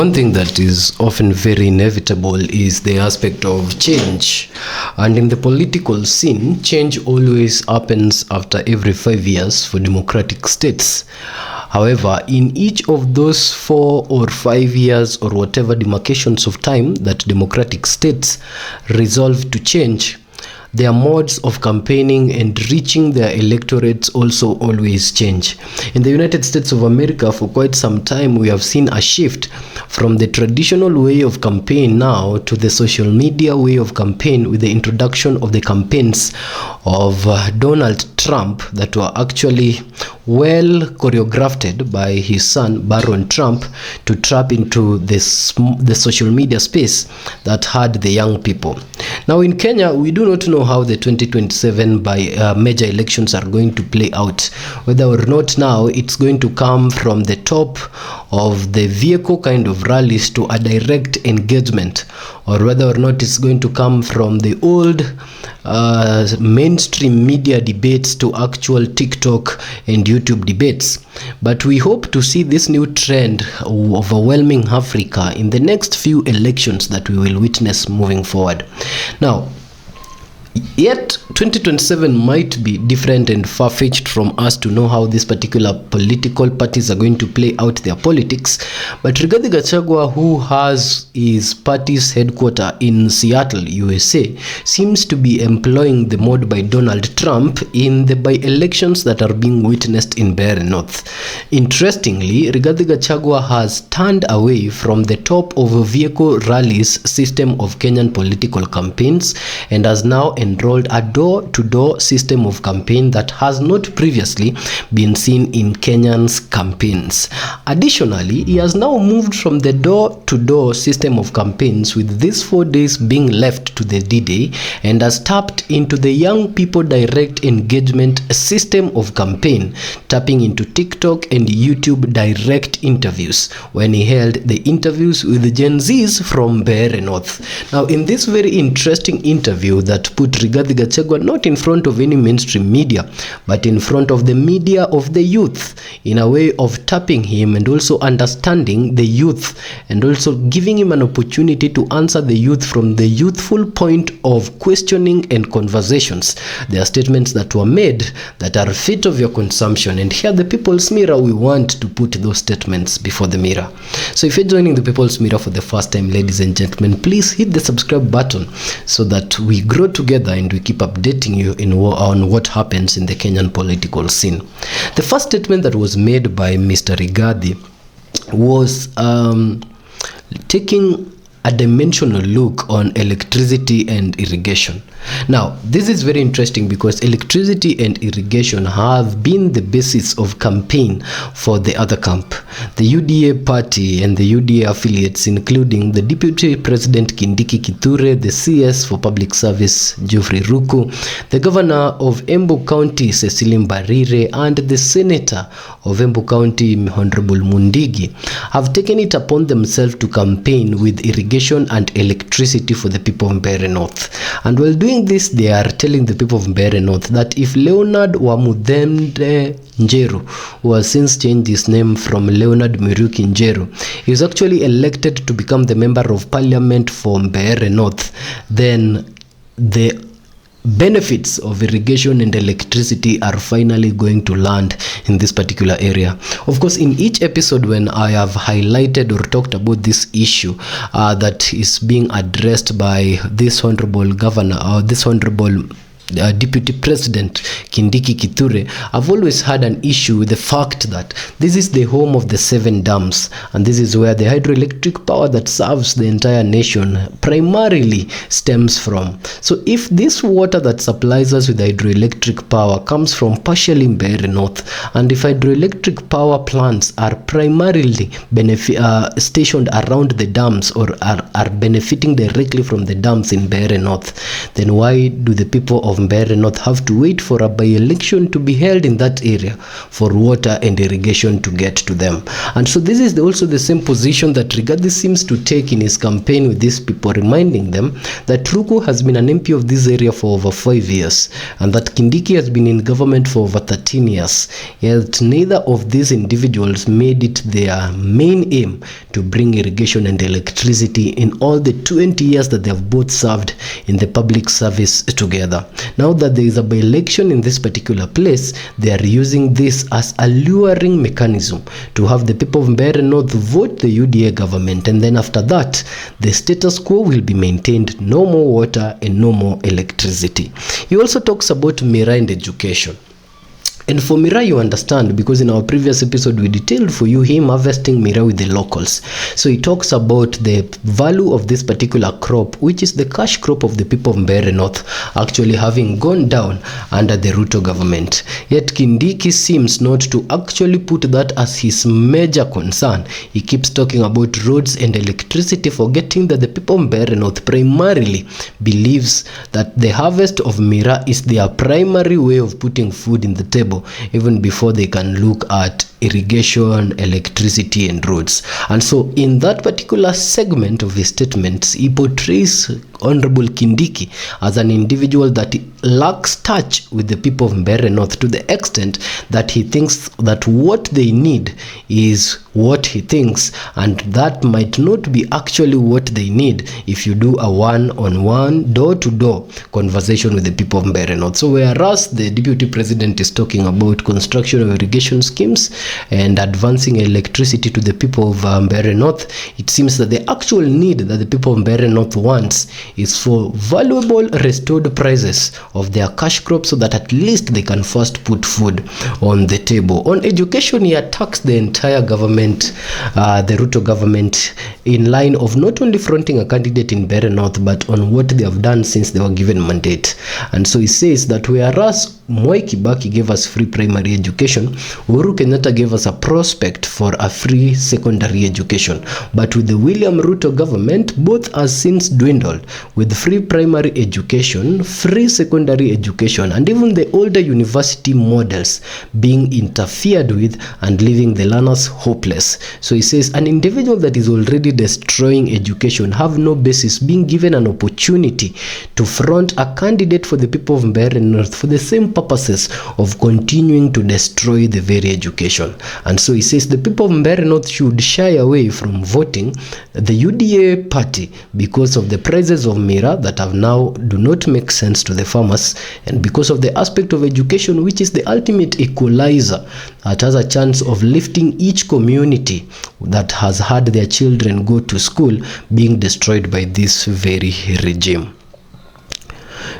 One thing that is often very inevitable is the aspect of change. And in the political scene, change always happens after every 5 years for democratic states. However, in each of those 4 or 5 years or whatever demarcations of time that democratic states resolve to change, their modes of campaigning and reaching their electorates also always change. In the United States of America, for quite some time, we have seen a shift from the traditional way of campaign now to the social media way of campaign, with the introduction of the campaigns of Donald Trump that were actually well choreographed by his son Baron Trump to tap into the social media space that had the young people. Now in Kenya, we do not know how the 2027 major elections are going to play out, whether or not now it's going to come from the top of the vehicle kind of rallies to a direct engagement, or whether or not it's going to come from the old mainstream media debates to actual TikTok and YouTube debates. But we hope to see this new trend overwhelming Africa in the next few elections that we will witness moving forward. Now, yet 2027 might be different and far-fetched from us to know how these particular political parties are going to play out their politics, but Rigathi Gachagua, who has his party's headquarters in Seattle, USA, seems to be employing the mode by Donald Trump in the by-elections that are being witnessed in Mbeere North. Interestingly, Rigathi Gachagua has turned away from the top of a vehicle rallies system of Kenyan political campaigns and has now enrolled a door-to-door system of campaign that has not previously been seen in Kenyan's campaigns. Additionally, he has now moved from the door-to-door system of campaigns, with these 4 days being left to the D-Day, and has tapped into the young people direct engagement system of campaign, tapping into TikTok and YouTube direct interviews when he held the interviews with the Gen Zs from Mbeere North. Now, in this very interesting interview that put Rigathi Gachagua not in front of any mainstream media, but in front of the media of the youth, in a way of tapping him and also understanding the youth, and also giving him an opportunity to answer the youth from the youthful point of questioning and conversations. There are statements that were made that are fit of your consumption, and here the People's Mirror, we want to put those statements before the mirror. So if you're joining the People's Mirror for the first time, ladies and gentlemen, please hit the subscribe button so that we grow together and we keep updating you on what happens in the Kenyan political scene. The first statement that was made by Mr. Rigathi was taking a dimensional look on electricity and irrigation. Now, this is very interesting because electricity and irrigation have been the basis of campaign for the other camp. The UDA party and the UDA affiliates, including the Deputy President Kindiki Kithure, the CS for Public Service Geoffrey Ruku, the Governor of Embu County Cecily Mbarire, and the Senator of Embu County Honorable Mundigi, have taken it upon themselves to campaign with irrigation and electricity for the people of Mbeere North. And while doing this, they are telling the people of Mbeere North that if Leonard Wamudende Njeru, who has since changed his name from Leonard Miruki Njeru, is actually elected to become the member of parliament for Mbeere North, then the benefits of irrigation and electricity are finally going to land in this particular area. Of course, in each episode when I have highlighted or talked about this issue that is being addressed by this honorable governor or this honorable Deputy President Kindiki Kithure, I've always had an issue with the fact that this is the home of the 7 dams, and this is where the hydroelectric power that serves the entire nation primarily stems from. So if this water that supplies us with hydroelectric power comes from partially Mbeere North, and if hydroelectric power plants are primarily stationed around the dams or are benefiting directly from the dams in Mbeere North, then why do the people of Mbeere North have to wait for a by-election to be held in that area for water and irrigation to get to them. And so this is also the same position that Rigathi seems to take in his campaign with these people, reminding them that Ruku has been an MP of this area for over 5 years and that Kindiki has been in government for over 13 years. Yet neither of these individuals made it their main aim to bring irrigation and electricity in all the 20 years that they have both served in the public service together. Now that there is a by-election in this particular place, they are using this as a luring mechanism to have the people of Mbeere North vote the UDA government, and then after that the status quo will be maintained, no more water and no more electricity. He also talks about Mbeere and education. And for Mbeere, you understand, because in our previous episode we detailed for you him harvesting Mbeere with the locals. So he talks about the value of this particular crop, which is the cash crop of the people of Mbeere North, actually having gone down under the Ruto government. Yet Kindiki seems not to actually put that as his major concern. He keeps talking about roads and electricity, forgetting that the people of Mbeere North primarily believes that the harvest of Mbeere is their primary way of putting food in the table, even before they can look at irrigation, electricity and roads. And so in that particular segment of his statements, he portrays Honorable Kindiki as an individual that lacks touch with the people of Mbeere North, to the extent that he thinks that what they need is what he thinks, and that might not be actually what they need if you do a one-on-one, door-to-door conversation with the people of Mbeere North. So whereas the deputy president is talking about construction of irrigation schemes and advancing electricity to the people of Mbeere North, it seems that the actual need that the people of Mbeere North wants is for valuable restored prices of their cash crop, so that at least they can first put food on the table. On education, he attacks the entire government, the Ruto government, in line of not only fronting a candidate in Mbeere North, but on what they have done since they were given mandate. And so he says that whereas Mwai Kibaki gave us free primary education, Uhuru Kenyatta gave us a prospect for a free secondary education. But with the William Ruto government, both has since dwindled, with free primary education, free secondary education, and even the older university models being interfered with and leaving the learners hopeless. So he says an individual that is already destroying education have no basis being given an opportunity to front a candidate for the people of Mbeere North for the same purposes of continuing to destroy the very education. And so he says the people of Mbeere North should shy away from voting the UDA party because of the prices of Mbeere that have now do not make sense to the farmers, and because of the aspect of education, which is the ultimate equalizer that has a chance of lifting each community that has had their children go to school being destroyed by this very regime.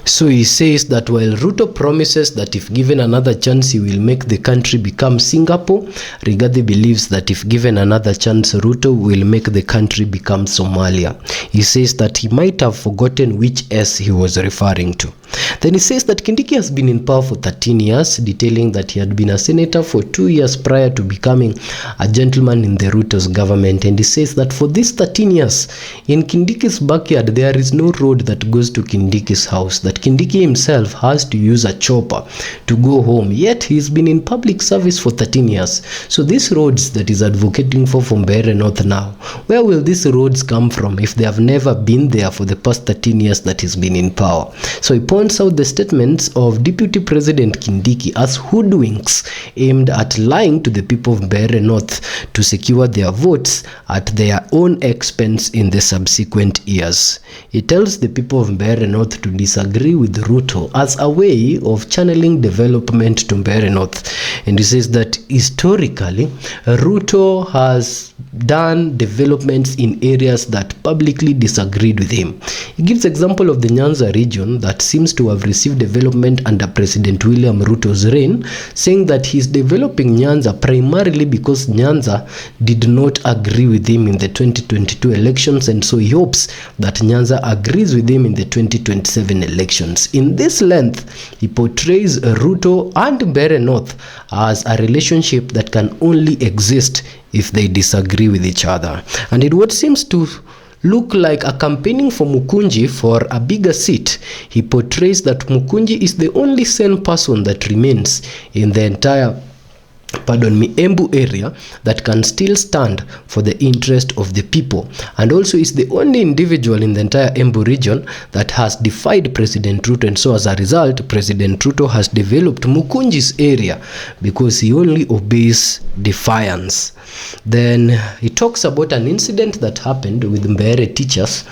So he says that while Ruto promises that if given another chance he will make the country become Singapore, Rigathi believes that if given another chance Ruto will make the country become Somalia. He says that he might have forgotten which S he was referring to. Then he says that Kindiki has been in power for 13 years, detailing that he had been a senator for 2 years prior to becoming a gentleman in the Ruto's government. And he says that for these 13 years, in Kindiki's backyard, there is no road that goes to Kindiki's house, that Kindiki himself has to use a chopper to go home. Yet he's been in public service for 13 years. So these roads that he's advocating for from Mbeere North now, where will these roads come from if they have never been there for the past 13 years that he's been in power? So he points out the statements of Deputy President Kindiki as hoodwinks aimed at lying to the people of Mbeere North to secure their votes at their own expense in the subsequent years. He tells the people of Mbeere North to disagree with Ruto as a way of channeling development to Mbeere North. And he says that historically, Ruto has done developments in areas that publicly disagreed with him. He gives example of the Nyanza region that seems to have received development under President William Ruto's reign, saying that he's developing Nyanza primarily because Nyanza did not agree with him in the 2022 elections, and so he hopes that Nyanza agrees with him in the 2027 elections. In this length, he portrays Ruto and Mbeere North as a relationship that can only exist if they disagree with each other. And in what seems to look like are campaigning for Mukunji for a bigger seat. He portrays that Mukunji is the only sane person that remains in the entire Embu area that can still stand for the interest of the people, and also is the only individual in the entire Embu region that has defied President Ruto, and so as a result President Ruto has developed Mukunji's area because he only obeys defiance. Then he talks about an incident that happened with Mbeere teachers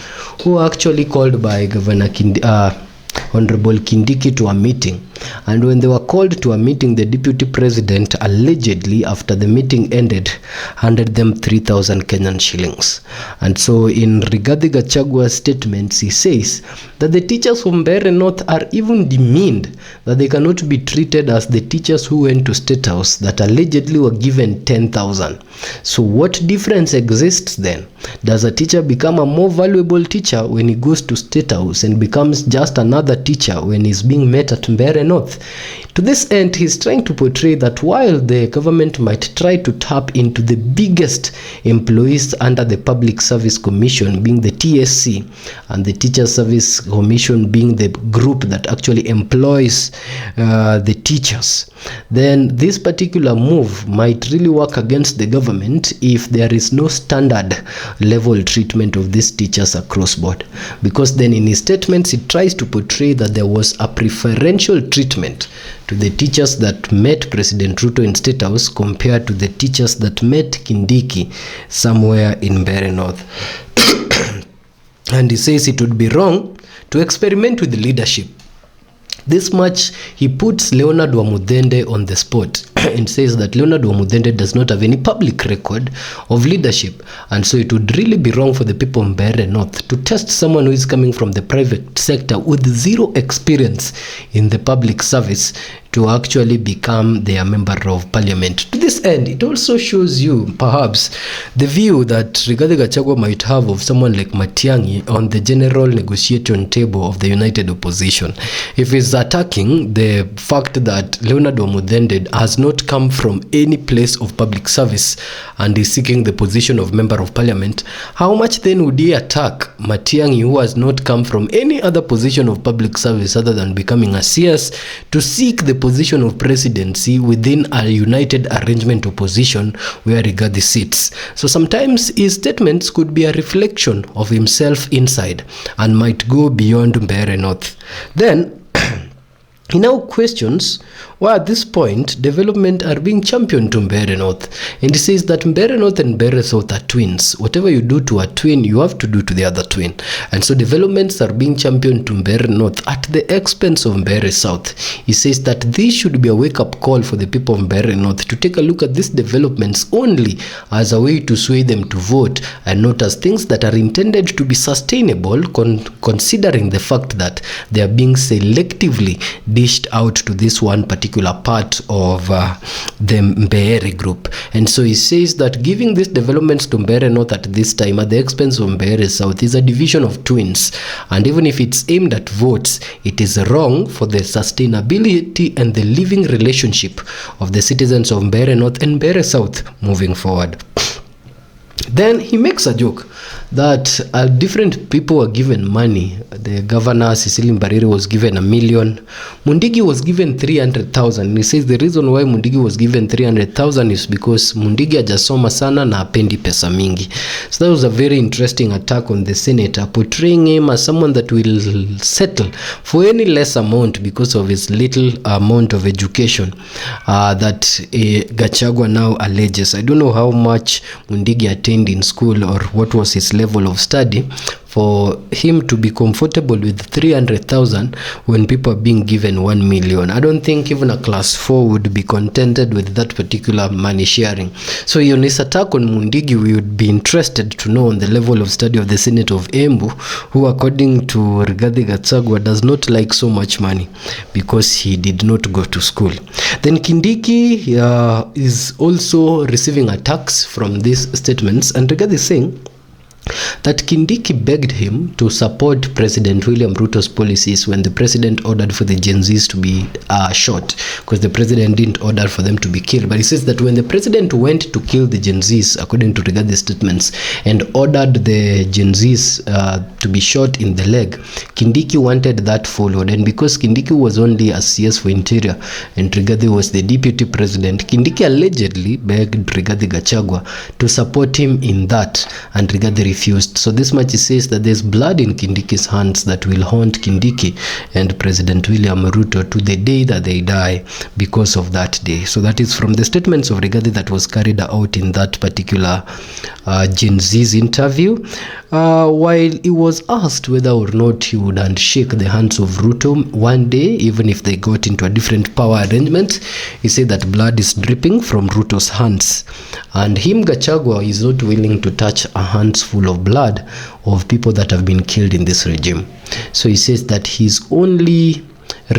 who were actually called by Governor Honorable Kindiki to a meeting, and when they were called to a meeting, the deputy president allegedly, after the meeting ended, handed them 3,000 Kenyan shillings. And so in Rigathi'S statements, he says that the teachers from Mbeere North are even demeaned, that they cannot be treated as the teachers who went to State House that allegedly were given 10,000. So what difference exists then? Does a teacher become a more valuable teacher when he goes to State House and becomes just another teacher when he's being met at Mbeere North? To this end, he's trying to portray that while the government might try to tap into the biggest employees under the Public Service Commission, being the TSC, and the Teacher Service Commission being the group that actually employs the teachers, then this particular move might really work against the government if there is no standard level treatment of these teachers across board, because then in his statements he tries to portray that there was a preferential treatment to the teachers that met President Ruto in State House compared to the teachers that met Kindiki somewhere in Mbeere North. And he says it would be wrong to experiment with leadership. This much he puts Leonard Wamudende on the spot and says that Leonard Wamudende does not have any public record of leadership, and so it would really be wrong for the people of Mbeere North to test someone who is coming from the private sector with zero experience in the public service to actually become their member of parliament. To this end, it also shows you perhaps the view that Rigathi might have of someone like Matiang'i on the general negotiation table of the united opposition. If he's attacking the fact that Leonard Wamudende has not come from any place of public service and is seeking the position of member of parliament, how much then would he attack Matiang'i, who has not come from any other position of public service other than becoming a CS to seek the position of presidency within a united arrangement opposition where Rigathi sits? So sometimes his statements could be a reflection of himself inside and might go beyond Mbeere North. Then he now questions why at this point development are being championed to Mbeere North, and he says that Mbeere North and Mbeere South are twins. Whatever you do to a twin, you have to do to the other twin, and so developments are being championed to Mbeere North at the expense of Mbeere South. He says that this should be a wake-up call for the people of Mbeere North to take a look at these developments only as a way to sway them to vote and not as things that are intended to be sustainable, considering the fact that they are being selectively dished out to this one particular part of the Mbeere group. And so he says that giving these developments to Mbeere North at this time at the expense of Mbeere South is a division of twins, and even if it's aimed at votes, it is wrong for the sustainability and the living relationship of the citizens of Mbeere North and Mbeere South moving forward. Then he makes a joke that different people were given money. The governor, Cecily Mbarire, was given $1 million. Mundigi was given 300,000. He says the reason why Mundigi was given 300,000 is because Mundigi hajasoma sana na apendi pesa mingi. So that was a very interesting attack on the senator, portraying him as someone that will settle for any less amount because of his little amount of education that Gachagua now alleges. I don't know how much Mundigi attained in school or what was his level of study for him to be comfortable with 300,000 when people are being given 1 million. I don't think even a class 4 would be contented with that particular money sharing. So in his attack on Mundigi, we would be interested to know on the level of study of the Senate of Embu, who according to Rigathi does not like so much money because he did not go to school. Then Kindiki is also receiving attacks from these statements, and Rigathi is saying that Kindiki begged him to support President William Ruto's policies when the president ordered for the Gen Zs to be shot, because the president didn't order for them to be killed. But he says that when the president went to kill the Gen Zs, according to Rigathi'S statements, and ordered the Gen Zs to be shot in the leg, Kindiki wanted that followed. And because Kindiki was only a CS for Interior and Rigathi was the deputy president, Kindiki allegedly begged Rigathi Gachagua to support him in that, and Rigathi refused. So this much says that there's blood in Kindiki's hands that will haunt Kindiki and President William Ruto to the day that they die because of that day. So that is from the statements of Rigathi that was carried out in that particular Gen Z's interview. While he was asked whether or not he would handshake the hands of Ruto one day, even if they got into a different power arrangement, he said that blood is dripping from Ruto's hands, and him, Gachagua, is not willing to touch a handful of blood of people that have been killed in this regime. So he says that his only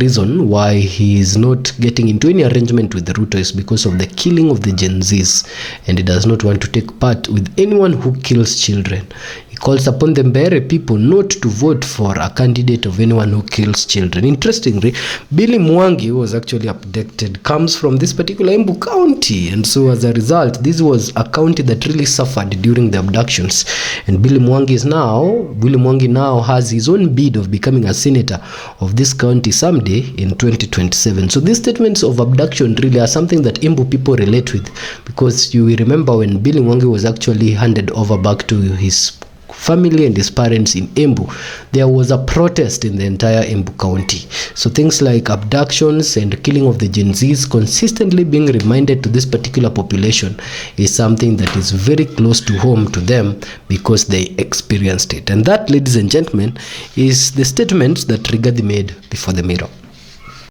reason why he is not getting into any arrangement with the Ruto is because of the killing of the Gen Zs, and he does not want to take part with anyone who kills children. He calls upon the Mbeere people not to vote for a candidate of anyone who kills children. Interestingly, Billy Mwangi, who was actually abducted, comes from this particular Embu County, and so as a result, this was a county that really suffered during the abductions. And Billy Mwangi now has his own bid of becoming a senator of this county someday in 2027. So these statements of abduction really are something that Embu people relate with, because you will remember when Billy Mwangi was actually handed over back to his family and his parents in Embu, there was a protest in the entire Embu County. So things like abductions and killing of the Gen Zs consistently being reminded to this particular population is something that is very close to home to them because they experienced it. And that, ladies and gentlemen, is the statement that Rigathi made before the mirror.